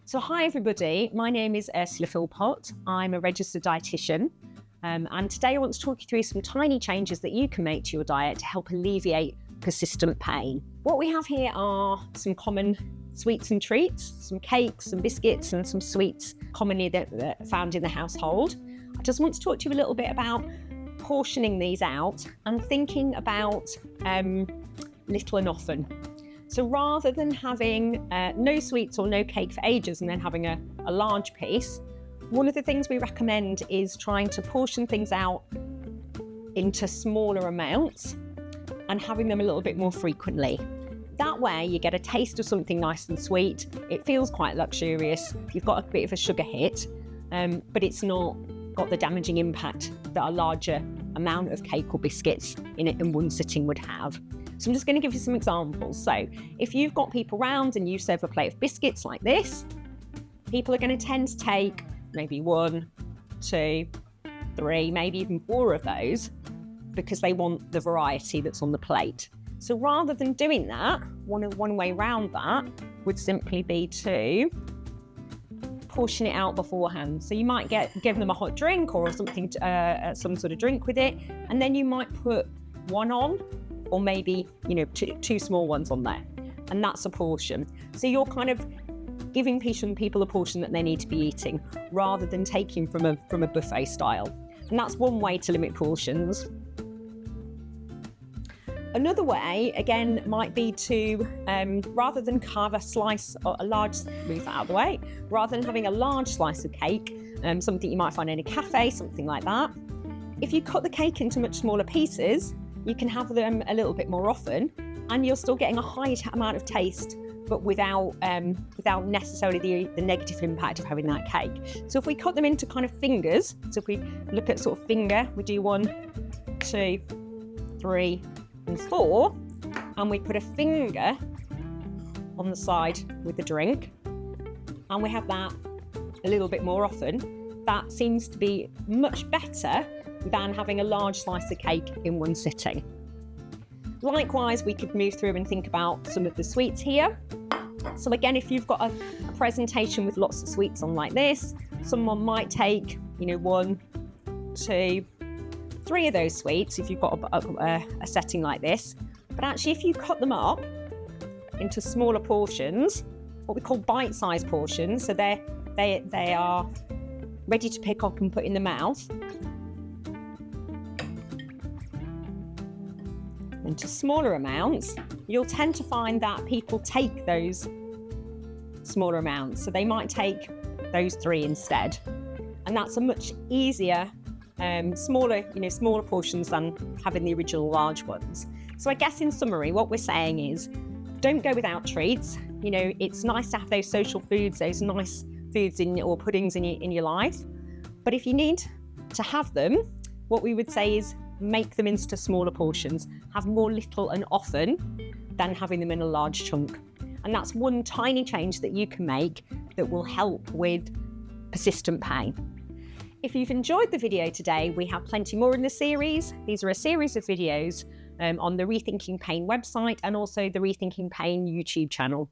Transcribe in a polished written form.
So hi everybody, my name is Ursula Philpot. I'm a registered dietitian and today I want to talk you through some tiny changes that you can make to your diet to help alleviate persistent pain. What we have here are some common sweets and treats, some cakes, some biscuits and some sweets commonly that found in the household. I just want to talk to you a little bit about portioning these out and thinking about little and often. So rather than having no sweets or no cake for ages and then having a large piece, one of the things we recommend is trying to portion things out into smaller amounts and having them a little bit more frequently. That way you get a taste of something nice and sweet. It feels quite luxurious. You've got a bit of a sugar hit, but it's not got the damaging impact that a larger amount of cake or biscuits in one sitting would have. So I'm just going to give you some examples. So if you've got people round and you serve a plate of biscuits like this, people are going to tend to take maybe 1, 2, 3, maybe even 4 of those because they want the variety that's on the plate. So rather than doing that, one way around that would simply be to portion it out beforehand. So you might give them a hot drink or something, some sort of drink with it, and then you might put one on, or maybe two small ones on there, and that's a portion. So you're kind of giving people a portion that they need to be eating, rather than taking from a buffet style. And that's one way to limit portions. Another way, again, might be to, rather than carve a slice, or a large, move that out of the way, rather than having a large slice of cake, something you might find in a cafe, something like that, if you cut the cake into much smaller pieces, you can have them a little bit more often, and you're still getting a high amount of taste, but without necessarily the negative impact of having that cake. So if we cut them into kind of fingers, so if we look at sort of finger, we do 1, 2, 3, and 4, and we put a finger on the side with the drink, and we have that a little bit more often, that seems to be much better than having a large slice of cake in one sitting. Likewise, we could move through and think about some of the sweets here. So again, if you've got a presentation with lots of sweets on like this, someone might take 1, 2, 3 of those sweets if you've got a setting like this. But actually, if you cut them up into smaller portions, what we call bite-sized portions, so they are ready to pick up and put in the mouth, into smaller amounts, you'll tend to find that people take those smaller amounts. So they might take those 3 instead. And that's a much easier, smaller portions than having the original large ones. So I guess in summary, what we're saying is, don't go without treats. It's nice to have those social foods, those nice foods or puddings in your life. But if you need to have them, what we would say is make them into smaller portions. Have more little and often than having them in a large chunk. And that's one tiny change that you can make that will help with persistent pain. If you've enjoyed the video today, we have plenty more in the series. These are a series of videos on the Rethinking Pain website and also the Rethinking Pain YouTube channel.